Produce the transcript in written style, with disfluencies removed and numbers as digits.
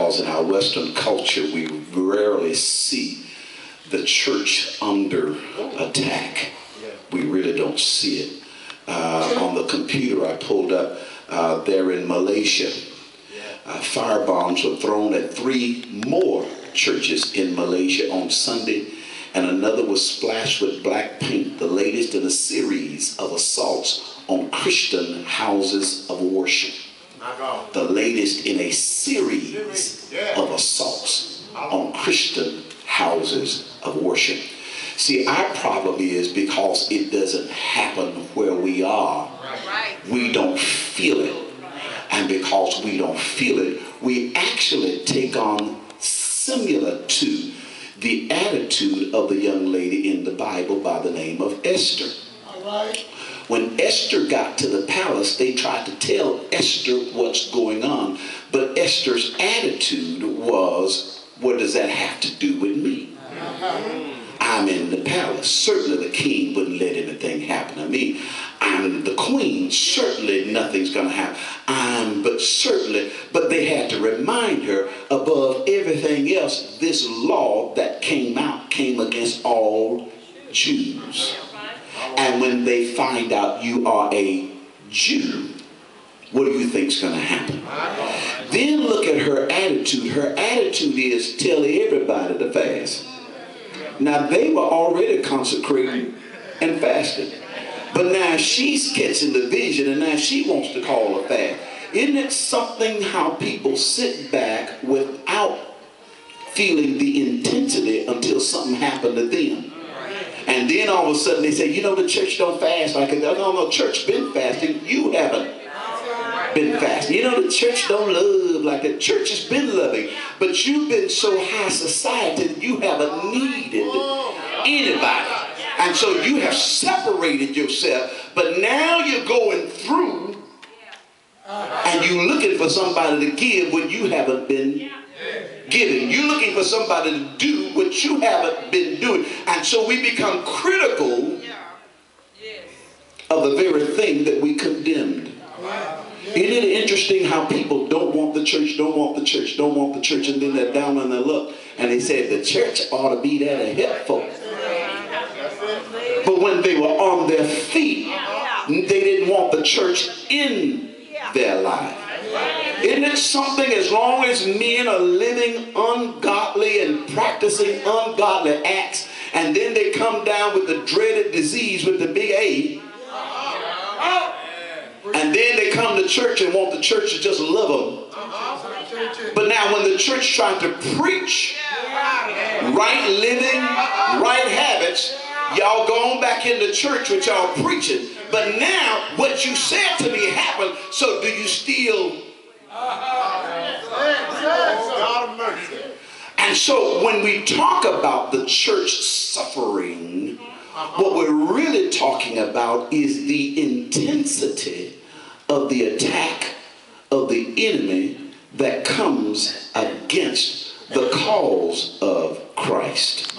because in our Western culture we rarely see the church under attack. We really don't see it. On the computer I pulled up there in Malaysia, firebombs were thrown at 3 more churches in Malaysia on Sunday, and another was splashed with black paint, the latest in a series of assaults on Christian houses of worship. The latest in a series of assaults on Christian houses of worship. See, our problem is because it doesn't happen where we are, we don't feel it. And because we don't feel it, we actually take on similar to the attitude of the young lady in the Bible by the name of Esther. When Esther got to the palace, they tried to tell Esther what's going on. But Esther's attitude was, what does that have to do with me? I'm in the palace. Certainly the king wouldn't let anything happen to me. I'm the queen. Certainly nothing's going to happen. But they had to remind her, above everything else, this law that came out came against all Jews. And when they find out you are a Jew, what do you think's going to happen? Then look at her attitude. Her attitude is tell everybody to fast. Now they were already consecrating and fasting, but now she's catching the vision and now she wants to call a fast. Isn't it something how people sit back without feeling the intensity until something happened to them? And then all of a sudden they say, you know, the church don't fast like it. No, church been fasting. You haven't been fasting. You know, the church don't love like that. Church has been loving, but you've been so high society that you haven't needed anybody. And so you have separated yourself, but now you're going through and you're looking for somebody to give when you haven't been giving. You're looking for somebody to do what you haven't been doing. And so we become critical of the very thing that we condemned. Isn't it interesting how people don't want the church, don't want the church, don't want the church, and then they're down on their luck and they said the church ought to be there to help folks. But when they were on their feet, they didn't want the church in their life. Isn't it something, as long as men are living ungodly and practicing ungodly acts, and then they come down with the dreaded disease with the big A, and then they come to church and want the church to just love them. But now when the church tried to preach right living, right habits, y'all go on back into church with y'all preaching. But now what you said to me happened, so do you still? And so when we talk about the church suffering, what we're really talking about is the intensity of the attack of the enemy that comes against the cause of Christ.